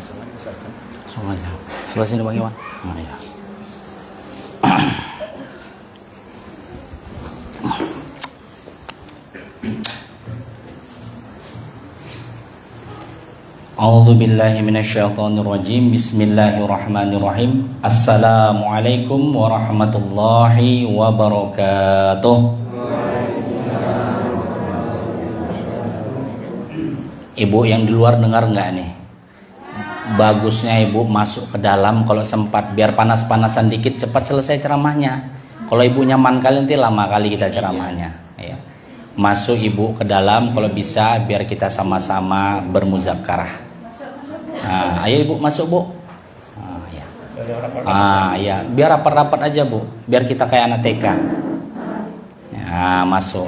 Langsung aja. Sebelah sini Bang Iwan. Oh, ya. A'udzu billahi minasyaitonir rajim. Bismillahirrahmanirrahim. Assalamualaikum warahmatullahi wabarakatuh. Ibu yang di luar dengar nggak nih? Bagusnya ibu masuk ke dalam kalau sempat, biar panas-panasan dikit cepat selesai ceramahnya. Kalau ibu nyaman kali nanti lama kali kita ceramahnya. Ya. Masuk ibu ke dalam kalau bisa, biar kita sama-sama bermuzakarah. Nah, ayo ibu masuk bu. Ya. Ya, biar rapat-rapat aja bu, biar kita kayak anak TK. Ya, masuk.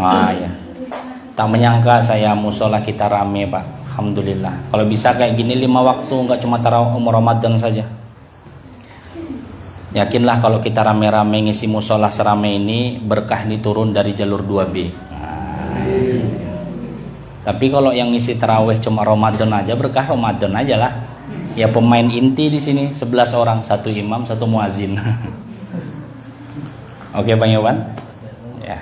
Ya. Tak menyangka saya musola kita rame pak. Alhamdulillah. Kalau bisa kayak gini 5 waktu, nggak cuma tarawih Ramadan saja. Yakinlah kalau kita rame-rame ngisi musola serame ini, berkah ini turun dari jalur 2B. Tapi kalau yang ngisi tarawih cuma Ramadan aja, berkah Ramadan aja lah. Ya pemain inti di sini 11 orang, 1 imam, 1 muazin. Oke Bang Iwan. Ya.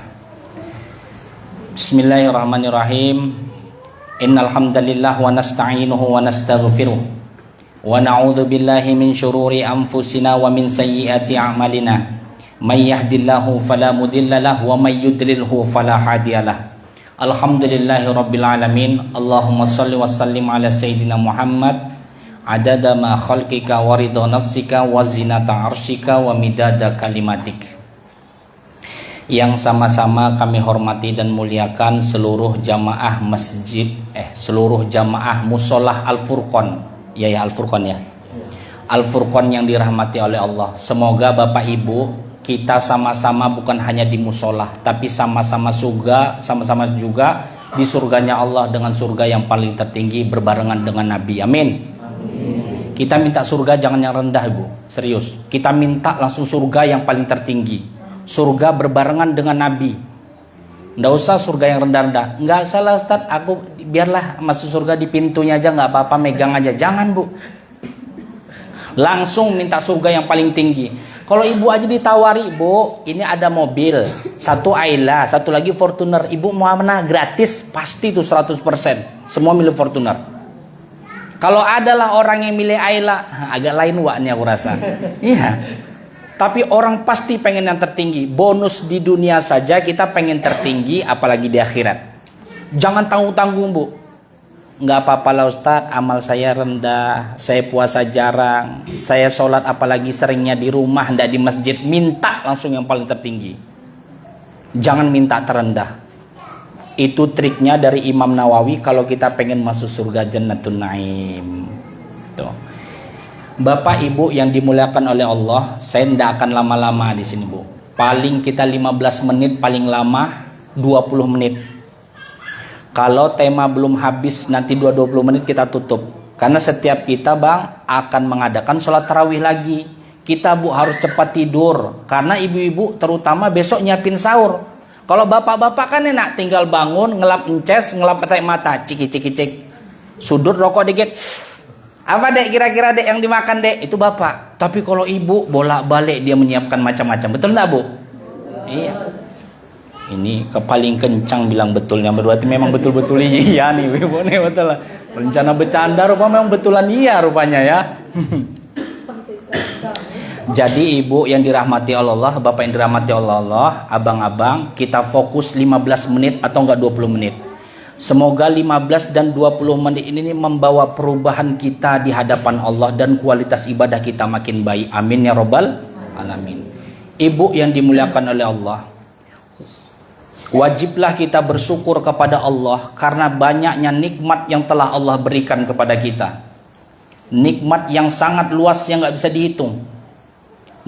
Bismillahirrahmanirrahim. Innal hamdalillah wa nasta'inuhu wa nastaghfiruh wa na'udzu billahi min syururi anfusina wa min sayyiati a'malina. May yahdihillahu fala mudilla lahu wa may yudlilhu fala hadiyalah. Alhamdulillahi rabbil alamin. Allahumma shalli wa sallim ala sayyidina Muhammad adada ma khalqika wa ridha nafsika wa zinata arsyika wa midada kalimatik. Yang sama-sama kami hormati dan muliakan seluruh jamaah masjid, seluruh jamaah musolah Al-Furqan. Ya Al-Furqan ya. Al-Furqan yang dirahmati oleh Allah. Semoga Bapak Ibu kita sama-sama bukan hanya di musolah, tapi sama-sama juga di surganya Allah dengan surga yang paling tertinggi berbarengan dengan Nabi. Amin. Kita minta surga jangan yang rendah Ibu, serius. Kita minta langsung surga yang paling tertinggi. Surga berbarengan dengan Nabi. Nggak usah surga yang rendah-rendah. Nggak salah Ustaz, aku biarlah masuk surga di pintunya aja, nggak apa-apa, megang aja. Jangan Bu. Langsung minta surga yang paling tinggi. Kalau ibu aja ditawari, Bu, ini ada mobil, 1 Ayla, 1 lagi Fortuner. Ibu mau mana? Gratis, pasti itu 100%. Semua milih Fortuner. Kalau adalah orang yang milih Ayla, agak lain waknya aku rasa. Iya. Tapi orang pasti pengen yang tertinggi. Bonus di dunia saja kita pengen tertinggi, apalagi di akhirat. Jangan tanggung-tanggung, Bu. Nggak apa-apa lah Ustaz, amal saya rendah, saya puasa jarang, saya sholat apalagi seringnya di rumah, nggak di masjid. Minta langsung yang paling tertinggi. Jangan minta terendah. Itu triknya dari Imam Nawawi kalau kita pengen masuk surga Jannatun Naim. Tuh. Bapak Ibu yang dimuliakan oleh Allah, saya tidak akan lama-lama di sini Bu. Paling kita 15 menit, paling lama 20 menit. Kalau tema belum habis nanti 20 menit kita tutup. Karena setiap kita Bang akan mengadakan sholat tarawih lagi. Kita Bu harus cepat tidur. Karena ibu-ibu terutama besok nyiapin sahur. Kalau bapak-bapak kan enak tinggal bangun, ngelap ences, ngelap petai mata, ciki-ciki-cik. Sudut rokok dikit. Apa dek kira-kira dek yang dimakan dek? Itu bapak. Tapi kalau ibu bolak-balik dia menyiapkan macam-macam. Betul enggak Bu? Iya. Ini paling kencang bilang betulnya, berarti memang betul-betul iya nih Ibu nih, betul lah. Rencana bercanda rupanya memang betulan iya rupanya ya. Jadi Ibu yang dirahmati Allah, Bapak yang dirahmati Allah, abang-abang, kita fokus 15 menit atau enggak 20 menit. Semoga 15 dan 20 menit ini membawa perubahan kita di hadapan Allah dan kualitas ibadah kita makin baik. Amin ya robbal alamin. Ibu yang dimuliakan oleh Allah, wajiblah kita bersyukur kepada Allah karena banyaknya nikmat yang telah Allah berikan kepada kita. Nikmat yang sangat luas yang nggak bisa dihitung.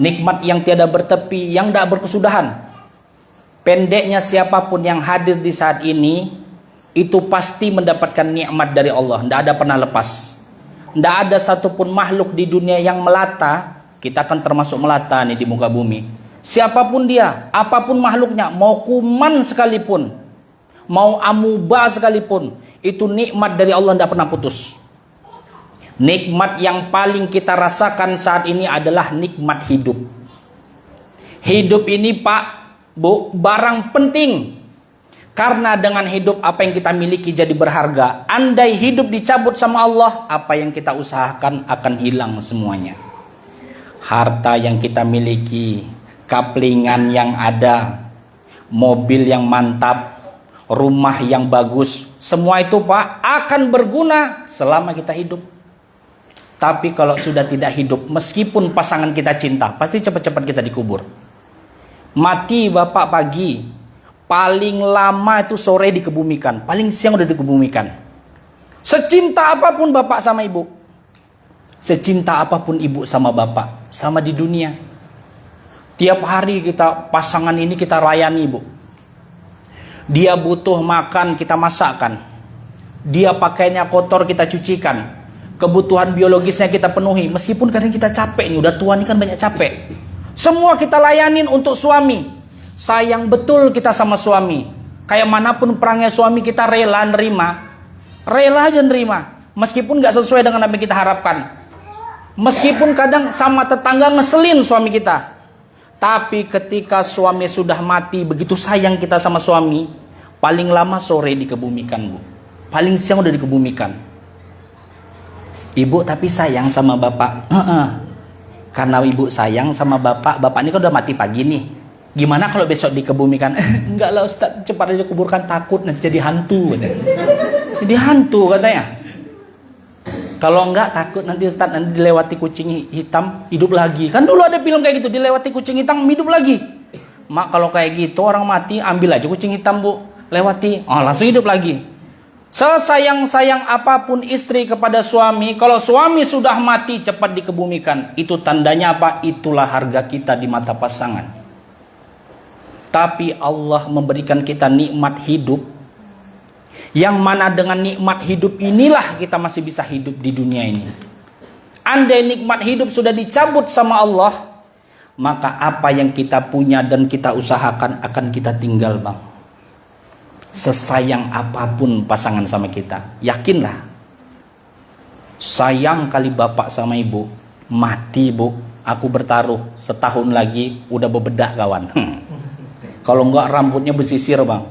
Nikmat yang tiada bertepi, yang tidak berkesudahan. Pendeknya siapapun yang hadir di saat ini, itu pasti mendapatkan nikmat dari Allah. Tidak ada pernah lepas. Tidak ada satupun makhluk di dunia yang melata. Kita akan termasuk melata nih di muka bumi. Siapapun dia, apapun makhluknya, mau kuman sekalipun, mau amuba sekalipun, Itu nikmat dari Allah tidak pernah putus. Nikmat yang paling kita rasakan saat ini adalah nikmat hidup. Hidup ini Pak, Bu, barang penting. Karena dengan hidup apa yang kita miliki jadi berharga. Andai hidup dicabut sama Allah, apa yang kita usahakan akan hilang semuanya. Harta yang kita miliki, kaplingan yang ada, mobil yang mantap, rumah yang bagus, semua itu Pak akan berguna selama kita hidup. Tapi kalau sudah tidak hidup, meskipun pasangan kita cinta, pasti cepat-cepat kita dikubur. Mati Bapak pagi, paling lama itu sore dikebumikan, paling siang udah dikebumikan. Secinta apapun Bapak sama Ibu, secinta apapun Ibu sama Bapak, sama di dunia. Tiap hari kita, pasangan ini kita layani Ibu. Dia butuh makan, kita masakkan. Dia pakainya kotor, kita cucikan. Kebutuhan biologisnya kita penuhi. Meskipun kadang kita capek nih, udah tua nih kan banyak capek. Semua kita layanin untuk suami. Sayang betul kita sama suami. Kayak manapun perangnya suami, kita rela nerima. Rela aja nerima. Meskipun gak sesuai dengan apa yang kita harapkan. Meskipun kadang sama tetangga ngeselin suami kita. Tapi ketika suami sudah mati, begitu sayang kita sama suami, paling lama sore dikebumikan Bu. Paling siang udah dikebumikan. Ibu tapi sayang sama Bapak. Karena Ibu sayang sama Bapak, Bapak ini kan udah mati pagi nih. Gimana kalau besok dikebumikan? Enggak lah Ustaz, cepat aja kuburkan, takut nanti jadi hantu katanya. Jadi hantu katanya. Kalau enggak takut nanti Ustaz, nanti dilewati kucing hitam hidup lagi. Kan dulu ada film kayak gitu, dilewati kucing hitam hidup lagi. Mak kalau kayak gitu orang mati ambil aja kucing hitam Bu, lewati, oh langsung hidup lagi. Sesayang-sayang apapun istri kepada suami, kalau suami sudah mati cepat dikebumikan. Itu tandanya apa? Itulah harga kita di mata pasangan. Tapi Allah memberikan kita nikmat hidup, yang mana dengan nikmat hidup inilah kita masih bisa hidup di dunia ini. Andai nikmat hidup sudah dicabut sama Allah, maka apa yang kita punya dan kita usahakan akan kita tinggal Bang. Sesayang apapun pasangan sama kita, yakinlah, sayang kali Bapak sama Ibu, mati Bu, aku bertaruh setahun lagi udah bebedak kawan. Kalau enggak rambutnya bersisir Bang,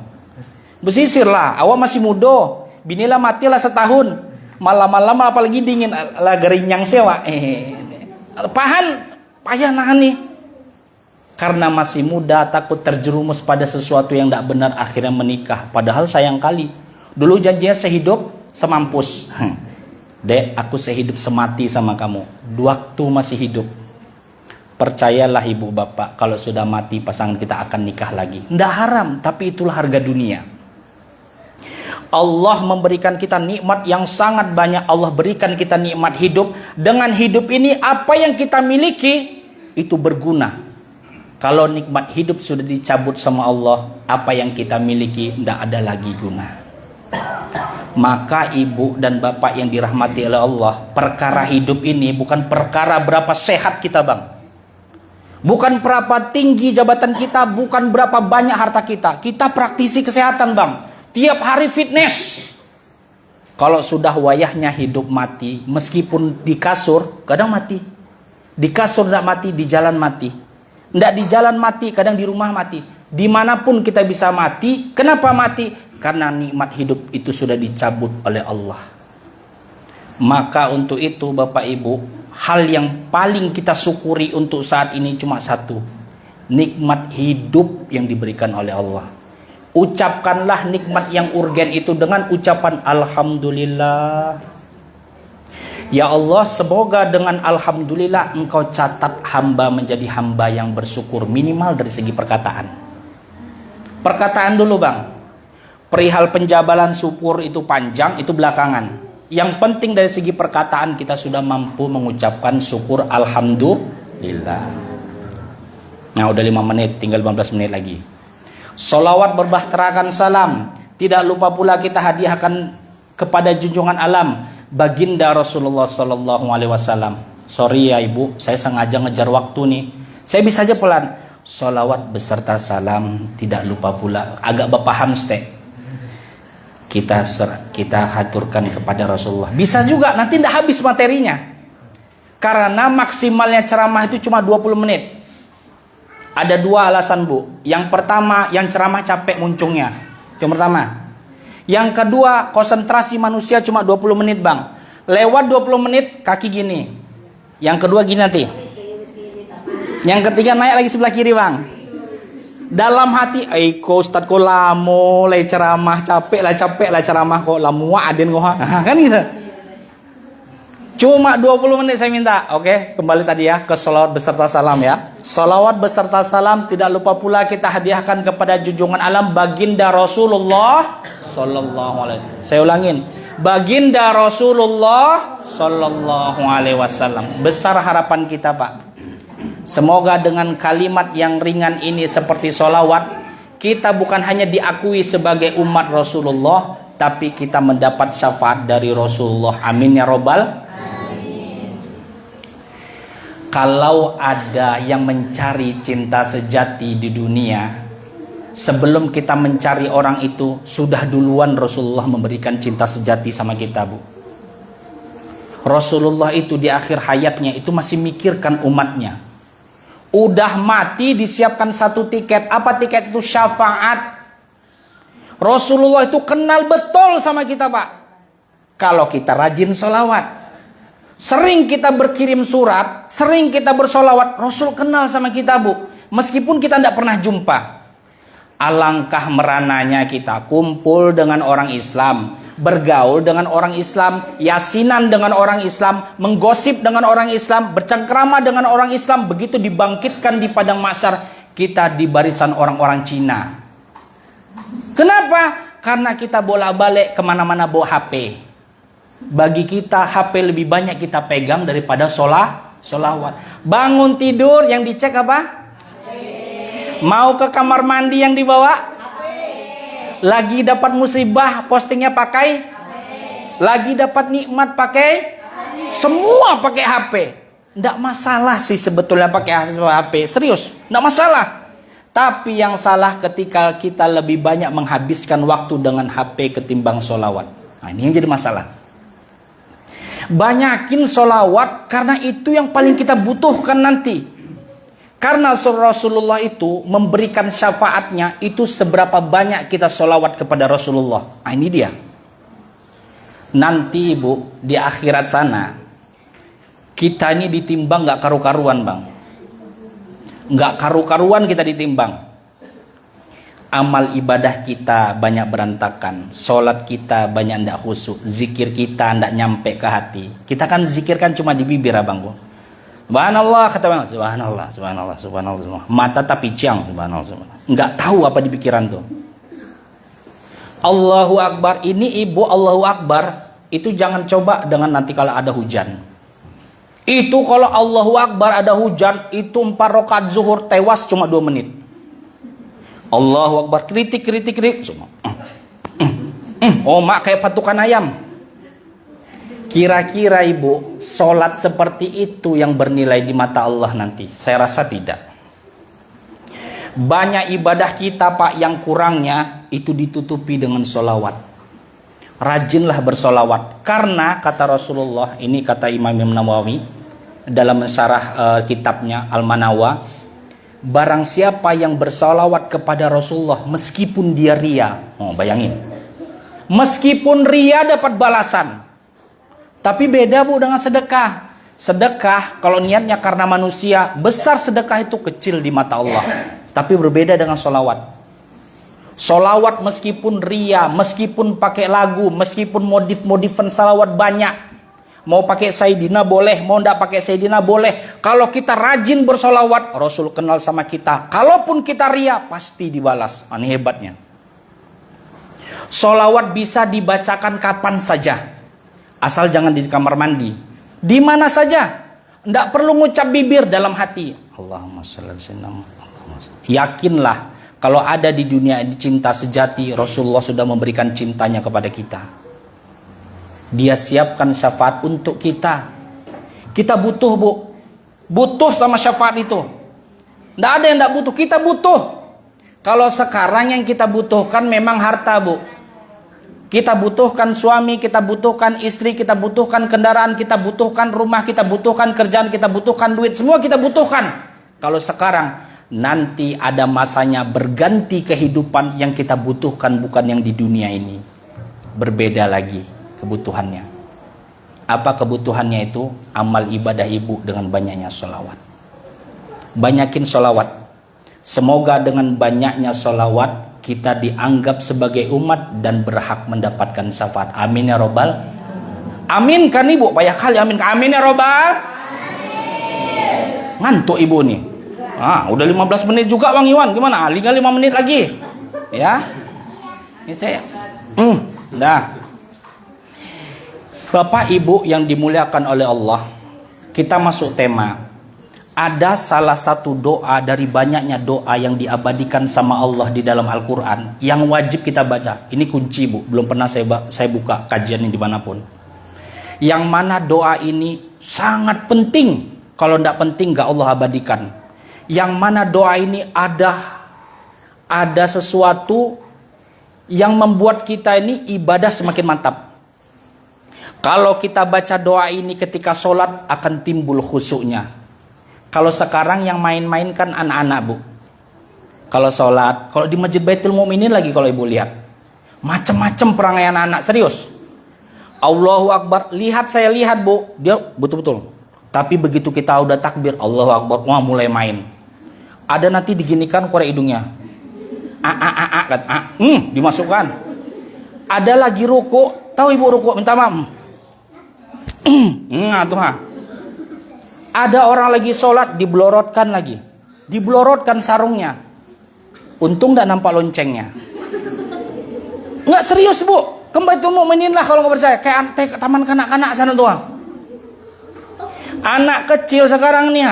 bersisir lah, awak masih muda, binilah matilah setahun, malam-malam apalagi dingin, lah gerinyang sewa, payah nahan nih. Karena masih muda, takut terjerumus pada sesuatu yang tidak benar, akhirnya menikah. Padahal sayang kali. Dulu janjinya sehidup semampus. Dek, aku sehidup semati sama kamu. Waktu masih hidup. Percayalah Ibu Bapak, kalau sudah mati pasangan kita akan nikah lagi. Tidak haram, tapi itulah harga dunia. Allah memberikan kita nikmat yang sangat banyak. Allah berikan kita nikmat hidup. Dengan hidup ini, apa yang kita miliki, itu berguna. Kalau nikmat hidup sudah dicabut sama Allah, apa yang kita miliki tidak ada lagi guna. Maka Ibu dan Bapak yang dirahmati oleh Allah, perkara hidup ini bukan perkara berapa sehat kita Bang. Bukan berapa tinggi jabatan kita, bukan berapa banyak harta kita. Kita praktisi kesehatan Bang. Tiap hari fitness. Kalau sudah wayahnya hidup mati, meskipun di kasur, kadang mati. Di kasur tidak mati, di jalan mati. Tidak di jalan mati, kadang di rumah mati. Dimanapun kita bisa mati. Kenapa mati? Karena nikmat hidup itu sudah dicabut oleh Allah. Maka untuk itu Bapak Ibu, hal yang paling kita syukuri untuk saat ini cuma satu. Nikmat hidup yang diberikan oleh Allah. Ucapkanlah nikmat yang urgen itu dengan ucapan Alhamdulillah. Ya Allah, semoga dengan Alhamdulillah Engkau catat hamba menjadi hamba yang bersyukur, minimal dari segi perkataan. Perkataan dulu Bang. Perihal penjabalan syukur itu panjang, itu belakangan. Yang penting dari segi perkataan kita sudah mampu mengucapkan syukur Alhamdulillah. Nah udah 5 menit, tinggal 15 menit lagi. Salawat berbahterakan salam. Tidak lupa pula kita hadiahkan kepada junjungan alam, Baginda Rasulullah Sallallahu Alaihi Wasallam. Sorry ya Ibu, saya sengaja ngejar waktu nih. Saya bisa aja pelan. Salawat beserta salam, tidak lupa pula. Agak Bapak paham Stek. kita haturkan kepada Rasulullah. Bisa juga nanti tidak habis materinya. Karena maksimalnya ceramah itu cuma 20 menit. Ada dua alasan, Bu. Yang pertama, yang ceramah capek muncungnya. Yang pertama. Yang kedua, konsentrasi manusia cuma 20 menit, Bang. Lewat 20 menit, kaki gini. Yang kedua gini nanti. Yang ketiga naik lagi sebelah kiri, Bang. Dalam hati, kok Ustaz kok lamo, lay ceramah, capek lah ceramah kok lamo, aden kok. Kan gitu. Cuma 20 menit saya minta. Oke, kembali tadi ya ke sholawat beserta salam ya. Sholawat beserta salam tidak lupa pula kita hadiahkan kepada junjungan alam baginda Rasulullah sallallahu alaihi wasallam. Saya ulangin. Baginda Rasulullah sallallahu alaihi wasallam. Besar harapan kita, Pak. Semoga dengan kalimat yang ringan ini seperti sholawat, kita bukan hanya diakui sebagai umat Rasulullah, tapi kita mendapat syafaat dari Rasulullah. Amin ya robbal. Kalau ada yang mencari cinta sejati di dunia, sebelum kita mencari orang itu, sudah duluan Rasulullah memberikan cinta sejati sama kita, Bu. Rasulullah itu di akhir hayatnya itu masih mikirkan umatnya. Udah mati disiapkan satu tiket. Apa tiket itu? Syafaat. Rasulullah itu kenal betul sama kita, Pak. Kalau kita rajin sholawat, sering kita berkirim surat, sering kita bersolawat, Rasul kenal sama kita, Bu. Meskipun kita tidak pernah jumpa. Alangkah merananya kita kumpul dengan orang Islam, bergaul dengan orang Islam, yasinan dengan orang Islam, menggosip dengan orang Islam, bercengkrama dengan orang Islam. Begitu dibangkitkan di padang mahsyar, kita di barisan orang-orang Cina. Kenapa? Karena kita bolak-balik kemana-mana bawa HP. Bagi kita HP lebih banyak kita pegang daripada sholawat. Bangun tidur yang dicek apa? Mau ke kamar mandi yang dibawa? Lagi dapat musibah postingnya pakai? Lagi dapat nikmat pakai? Semua pakai HP. Tidak masalah sih sebetulnya pakai HP. Serius, tidak masalah. Tapi yang salah ketika kita lebih banyak menghabiskan waktu dengan HP ketimbang sholawat. Nah, ini yang jadi masalah. Banyakin sholawat karena itu yang paling kita butuhkan nanti. Karena Rasulullah itu memberikan syafaatnya itu seberapa banyak kita sholawat kepada Rasulullah. Nah, ini dia. Nanti Ibu di akhirat sana kita ini ditimbang gak karu-karuan, Bang. Gak karu-karuan kita ditimbang. Amal ibadah kita banyak berantakan, sholat kita banyak tidak khusyuk, zikir kita tidak nyampe ke hati. Kita kan zikir kan cuma di bibir, Abang. Subhanallah, kata Bang, subhanallah, subhanallah, subhanallah. Mata tapi ciang, subhanallah, subhanallah. Enggak tahu apa di pikiran tuh. Allahu Akbar, ini Ibu Allahu Akbar, itu jangan coba dengan nanti kalau ada hujan. Itu kalau Allahu Akbar ada hujan, itu 4 rakaat zuhur tewas cuma 2 menit. Allahu Akbar, kritik. Oh, mak kayak patukan ayam. Kira-kira Ibu, sholat seperti itu yang bernilai di mata Allah nanti? Saya rasa tidak. Banyak ibadah kita, Pak, yang kurangnya itu ditutupi dengan sholawat. Rajinlah bersolawat. Karena kata Rasulullah, ini kata Imam Nawawi dalam mensyarah kitabnya Al-Manawa, barang siapa yang bersolawat kepada Rasulullah meskipun dia ria, bayangin, meskipun ria dapat balasan. Tapi beda, Bu, dengan sedekah. Sedekah kalau niatnya karena manusia, besar sedekah itu kecil di mata Allah. Tapi berbeda dengan solawat. Solawat meskipun ria, meskipun pakai lagu, meskipun modif-modifan salawat banyak. Mau pakai Sayyidina boleh, mau tidak pakai Sayyidina boleh. Kalau kita rajin bersolawat, Rasul kenal sama kita. Kalaupun kita ria, pasti dibalas. Ini hebatnya. Solawat bisa dibacakan kapan saja. Asal jangan di kamar mandi. Di mana saja. Tidak perlu ngucap bibir, dalam hati. Allahumma shalli ala sayyidina Muhammad. Yakinlah, kalau ada di dunia ini cinta sejati, Rasulullah sudah memberikan cintanya kepada kita. Dia siapkan syafaat untuk kita. Kita butuh, Bu. Butuh sama syafaat itu. Tidak ada yang tidak butuh. Kita butuh. Kalau sekarang yang kita butuhkan memang harta, Bu. Kita butuhkan suami, kita butuhkan istri, kita butuhkan kendaraan, kita butuhkan rumah, kita butuhkan kerjaan, kita butuhkan duit, semua kita butuhkan. Kalau sekarang, nanti ada masanya berganti kehidupan, yang kita butuhkan bukan yang di dunia ini. Berbeda lagi kebutuhannya. Apa kebutuhannya itu? Amal ibadah ibu dengan banyaknya sholawat. Banyakin sholawat. Semoga dengan banyaknya sholawat kita dianggap sebagai umat dan berhak mendapatkan syafaat. Amin ya robbal. Amin kan ibu? Banyak kali amin. Amin ya robbal. Ngantuk ibu nih. Udah 15 menit juga Bang Iwan. Gimana? Tinggal 5 menit lagi. Ya. Ini saya. Dah. Bapak Ibu yang dimuliakan oleh Allah, kita masuk tema. Ada salah satu doa dari banyaknya doa yang diabadikan sama Allah di dalam Al-Quran yang wajib kita baca. Ini kunci Bu, belum pernah saya buka kajian ini dimanapun. Yang mana doa ini sangat penting. Kalau tidak penting gak Allah abadikan. Yang mana doa ini ada sesuatu yang membuat kita ini ibadah semakin mantap. Kalau kita baca doa ini ketika sholat akan timbul khusyuknya. Kalau sekarang yang main-main kan anak-anak Bu. Kalau sholat, kalau di Masjid Baitul Mu'minin lagi kalau ibu lihat. Macam-macam perangai anak-anak, serius. Allahu Akbar, saya lihat Bu, dia betul-betul. Tapi begitu kita udah takbir, Allahu Akbar, wah mulai main. Ada nanti diginikan korek hidungnya. Kan, dimasukkan. Ada lagi ruku, tahu ibu ruku, minta maaf. Ada orang lagi sholat, diblorotkan lagi. Diblorotkan sarungnya. Untung gak nampak loncengnya. Nggak serius Bu. Kembali tuh mukminin lah kalau nggak percaya. Kayak taman kanak-kanak sana tuh. Anak kecil sekarang nih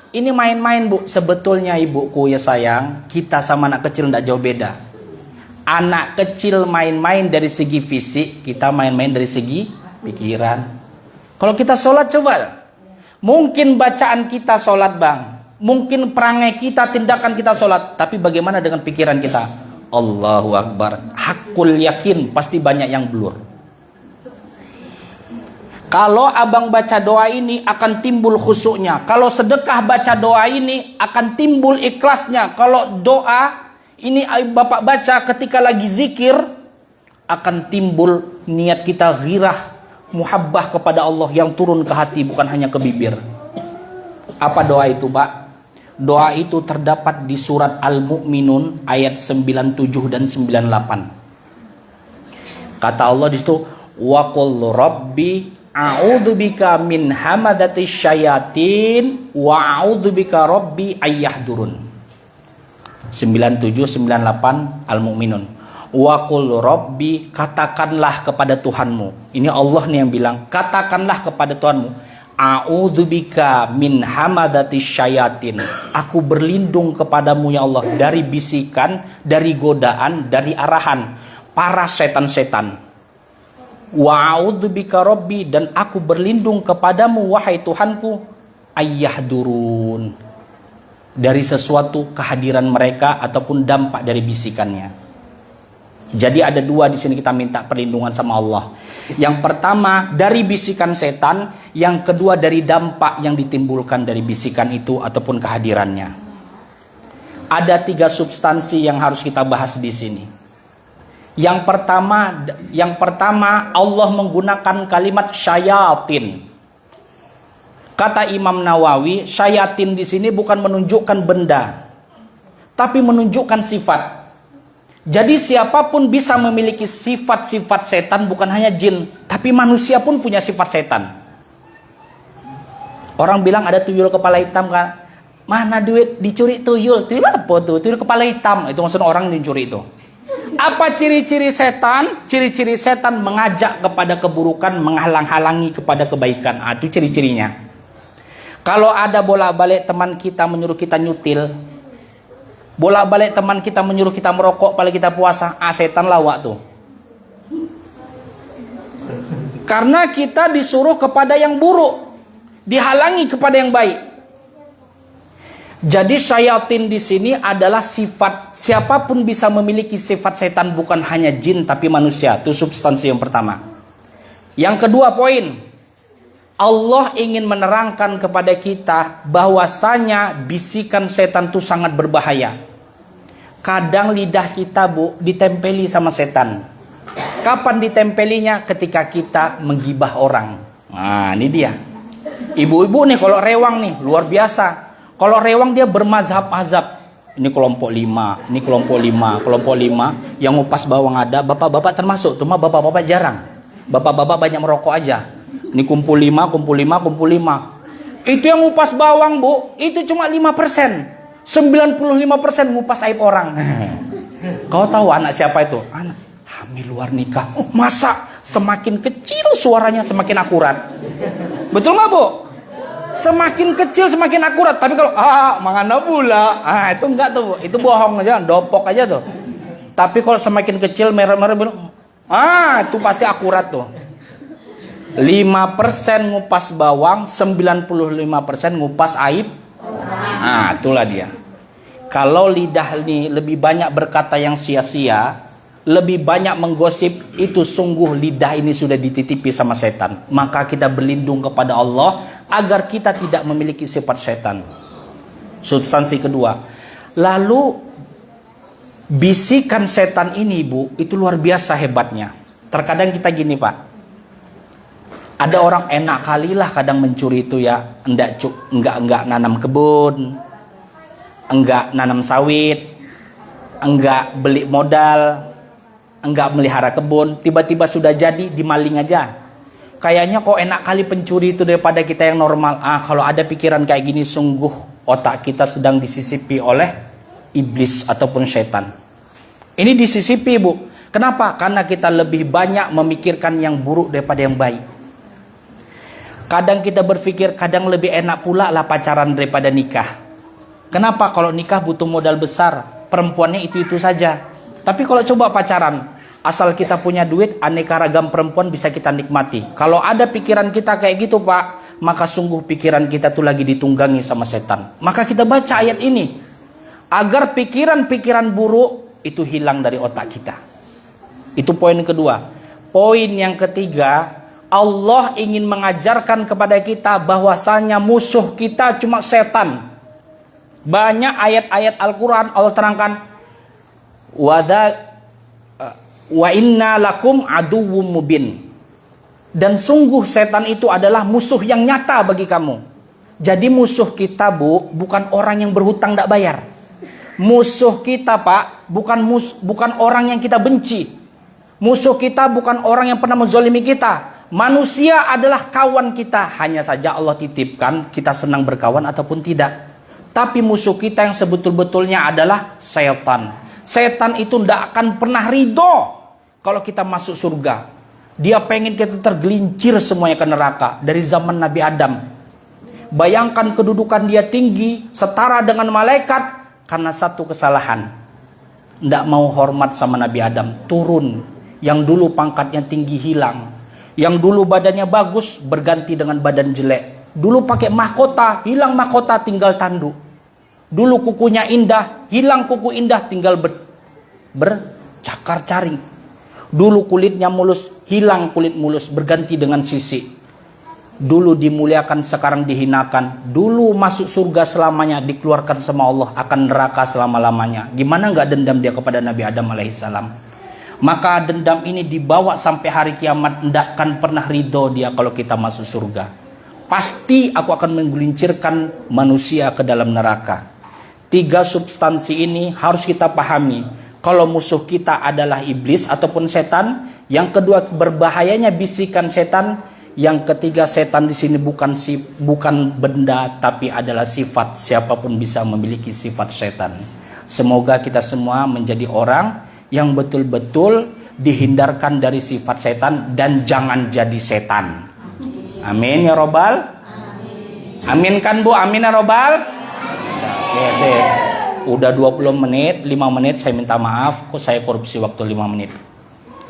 ini main-main Bu. Sebetulnya ibuku ya sayang, kita sama anak kecil nggak jauh beda. Anak kecil main-main dari segi fisik, kita main-main dari segi pikiran. Kalau kita sholat coba. Mungkin bacaan kita sholat Bang. Mungkin perangai kita, tindakan kita sholat. Tapi bagaimana dengan pikiran kita? Allahu Akbar. Hakul yakin pasti banyak yang blur. Kalau abang baca doa ini akan timbul khusyuknya. Kalau sedekah baca doa ini akan timbul ikhlasnya. Kalau doa ini bapak baca ketika lagi zikir, akan timbul niat kita ghirah, muhabbah kepada Allah yang turun ke hati, bukan hanya ke bibir. Apa doa itu Pak? Doa itu terdapat di surat Al-Mu'minun ayat 97 dan 98. Kata Allah di situ, wa qul rabbi a'udzubika min hamadatis syayatin wa a'udzubika rabbi ayyahdurun. 97 98 Al-Mu'minun. Wa qul rabbi, katakanlah kepada Tuhanmu. Ini Allah nih yang bilang, katakanlah kepada Tuhanmu, a'udzubika min hamadatis syayatin. Aku berlindung kepadamu ya Allah dari bisikan, dari godaan, dari arahan para setan-setan. Wa a'udzubika rabbi, dan aku berlindung kepadamu wahai Tuhanku, ayyahdurun, dari sesuatu kehadiran mereka ataupun dampak dari bisikannya. Jadi ada dua di sini kita minta perlindungan sama Allah. Yang pertama dari bisikan setan, yang kedua dari dampak yang ditimbulkan dari bisikan itu ataupun kehadirannya. Ada 3 substansi yang harus kita bahas di sini. Yang pertama Allah menggunakan kalimat syayatin. Kata Imam Nawawi, syayatin di sini bukan menunjukkan benda, tapi menunjukkan sifat. Jadi siapapun bisa memiliki sifat-sifat setan, bukan hanya jin, tapi manusia pun punya sifat setan. Orang bilang ada tuyul kepala hitam kan? Mana duit dicuri tuyul? Tuyul apa tuh? Tuyul kepala hitam. Itu maksudnya orang dicuri itu. Apa ciri-ciri setan? Ciri-ciri setan mengajak kepada keburukan, menghalang-halangi kepada kebaikan. Itu ciri-cirinya. Kalau ada bolak-balik teman kita menyuruh kita nyutil, bolak-balik teman kita menyuruh kita merokok pada kita puasa, setan lawak tuh. Karena kita disuruh kepada yang buruk, dihalangi kepada yang baik. Jadi syayatin di sini adalah sifat, siapapun bisa memiliki sifat setan, bukan hanya jin tapi manusia. Itu substansi yang pertama. Yang kedua poin, Allah ingin menerangkan kepada kita bahwasanya bisikan setan itu sangat berbahaya. Kadang lidah kita, Bu, ditempeli sama setan. Kapan ditempelinya? Ketika kita menggibah orang. Nah, ini dia. Ibu-ibu nih kalau rewang nih, luar biasa. Kalau rewang dia bermazhab-mazhab. Ini kelompok 5, ini kelompok 5, kelompok 5. Yang ngupas bawang ada, bapak-bapak termasuk. Cuma bapak-bapak jarang. Bapak-bapak banyak merokok aja. Ini kumpul 5, kumpul 5, kumpul 5. Itu yang ngupas bawang, Bu, itu cuma 5%. 95% ngupas aib orang. Kau tahu anak siapa itu? Anak hamil luar nikah. Oh, masa? Semakin kecil suaranya semakin akurat. Betul nggak, Bu? Semakin kecil semakin akurat. Tapi kalau mangana pula, itu enggak tuh, Bu. Itu bohong aja, dopok aja tuh. Tapi kalau semakin kecil merah-merah, itu pasti akurat tuh. 5% ngupas bawang, 95% ngupas aib. Nah, itulah dia. Kalau lidah ini lebih banyak berkata yang sia-sia, lebih banyak menggosip, itu sungguh lidah ini sudah dititipi sama setan. Maka kita berlindung kepada Allah agar kita tidak memiliki sifat setan. Substansi kedua. Lalu bisikan setan ini, Bu, itu luar biasa hebatnya. Terkadang kita gini, Pak. Ada orang enak kalilah kadang mencuri itu ya, enggak nanam kebun, enggak nanam sawit, enggak beli modal, enggak melihara kebun, tiba-tiba sudah jadi dimaling aja. Kayaknya kok enak kali pencuri itu daripada kita yang normal. Kalau ada pikiran kayak gini, sungguh otak kita sedang disisipi oleh iblis ataupun setan. Ini disisipi, Bu. Kenapa? Karena kita lebih banyak memikirkan yang buruk daripada yang baik. Kadang kita berpikir kadang lebih enak pula lah pacaran daripada nikah. Kenapa? Kalau nikah butuh modal besar, perempuannya itu-itu saja. Tapi kalau coba pacaran, asal kita punya duit, aneka ragam perempuan bisa kita nikmati. Kalau ada pikiran kita kayak gitu, Pak, maka sungguh pikiran kita tuh lagi ditunggangi sama setan. Maka kita baca ayat ini agar pikiran-pikiran buruk itu hilang dari otak kita. Itu poin kedua. Poin yang ketiga, Allah ingin mengajarkan kepada kita bahwasanya musuh kita cuma setan. Banyak ayat-ayat Al-Quran Allah terangkan, wa inna lakum aduwwum mubin. Dan sungguh setan itu adalah musuh yang nyata bagi kamu. Jadi musuh kita, Bu, bukan orang yang berhutang tidak bayar. Musuh kita, Pak, bukan orang yang kita benci. Musuh kita bukan orang yang pernah menzalimi kita. Manusia adalah kawan kita. Hanya saja Allah titipkan kita senang berkawan ataupun tidak. Tapi musuh kita yang sebetul-betulnya adalah setan. Setan itu tidak akan pernah ridho kalau kita masuk surga. Dia pengen kita tergelincir semuanya ke neraka. Dari zaman Nabi Adam. Bayangkan kedudukan dia tinggi, setara dengan malaikat. Karena satu kesalahan, tidak mau hormat sama Nabi Adam, turun. Yang dulu pangkatnya tinggi hilang. Yang dulu badannya bagus berganti dengan badan jelek. Dulu pakai mahkota, hilang mahkota, tinggal tanduk. Dulu kukunya indah, hilang kuku indah, tinggal bercakar caring. Dulu kulitnya mulus, hilang kulit mulus, berganti dengan sisik. Dulu dimuliakan, sekarang dihinakan. Dulu masuk surga selamanya, dikeluarkan sama Allah, akan neraka selama-lamanya. Gimana nggak dendam dia kepada Nabi Adam alaihissalam? Maka dendam ini dibawa sampai hari kiamat. Tidak akan pernah ridho dia kalau kita masuk surga. Pasti aku akan menggelincirkan manusia ke dalam neraka. 3 substansi ini harus kita pahami. Kalau musuh kita adalah iblis ataupun setan. Yang kedua, berbahayanya bisikan setan. Yang ketiga, setan di sini bukan benda, tapi adalah sifat. Siapapun bisa memiliki sifat setan. Semoga kita semua menjadi orang yang betul-betul dihindarkan dari sifat setan dan jangan jadi setan. Amin ya robbal. Amin kan, Bu? Amin ya robbal. Oke, udah 20 menit, 5 menit saya minta maaf, kok saya korupsi waktu 5 menit.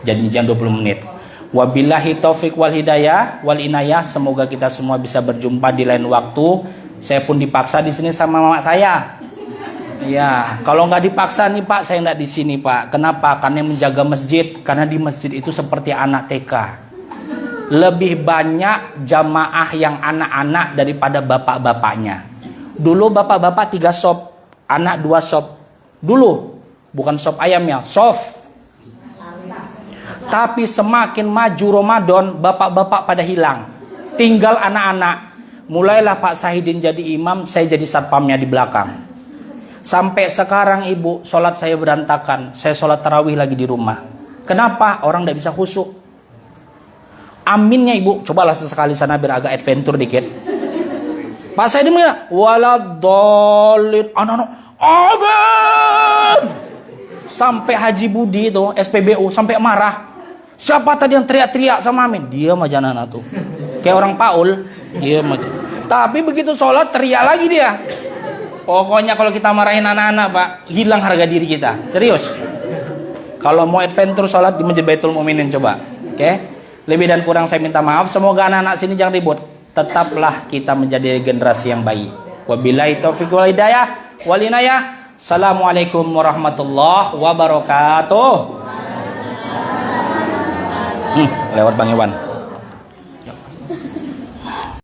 Jadi jangan 20 menit. Wabillahi taufik wal hidayah wal inayah. Semoga kita semua bisa berjumpa di lain waktu Saya pun dipaksa di sini sama mama saya. Ya, kalau nggak dipaksa nih Pak, saya nggak di sini Pak. Kenapa? Karena menjaga masjid. Karena di masjid itu seperti anak TK. Lebih banyak jamaah yang anak-anak daripada bapak-bapaknya. Dulu bapak-bapak 3 sop, anak 2 sop. Dulu, bukan sop ayam ya, soft. Tapi semakin maju Ramadan, bapak-bapak pada hilang. Tinggal anak-anak. Mulailah Pak Sahidin jadi imam, saya jadi satpamnya di belakang. Sampai sekarang ibu, sholat saya berantakan. Saya sholat tarawih lagi di rumah. Kenapa? Orang tidak bisa khusyuk. Aminnya ibu, cobalah sesekali sana biar agak adventure dikit. Pak Sahidin bilang, waladhalin, anak-anak, amin. Sampai Haji Budi itu, SPBU, sampai marah. Siapa tadi yang teriak-teriak sama amin? Dia aja anak tuh. Kayak orang Paul, dia aja. Tapi begitu sholat teriak lagi dia. Pokoknya kalau kita marahin anak-anak Pak, hilang harga diri kita. Serius. Kalau mau adventure sholat di Masjid Baitul Mukminin coba. Oke? Lebih dan kurang saya minta maaf. Semoga anak-anak sini jangan ribut. Tetaplah kita menjadi generasi yang baik. Wabillahi taufiq wal hidayah wal inayah. Assalamualaikum warahmatullahi wabarakatuh. Lewat Bang Iwan.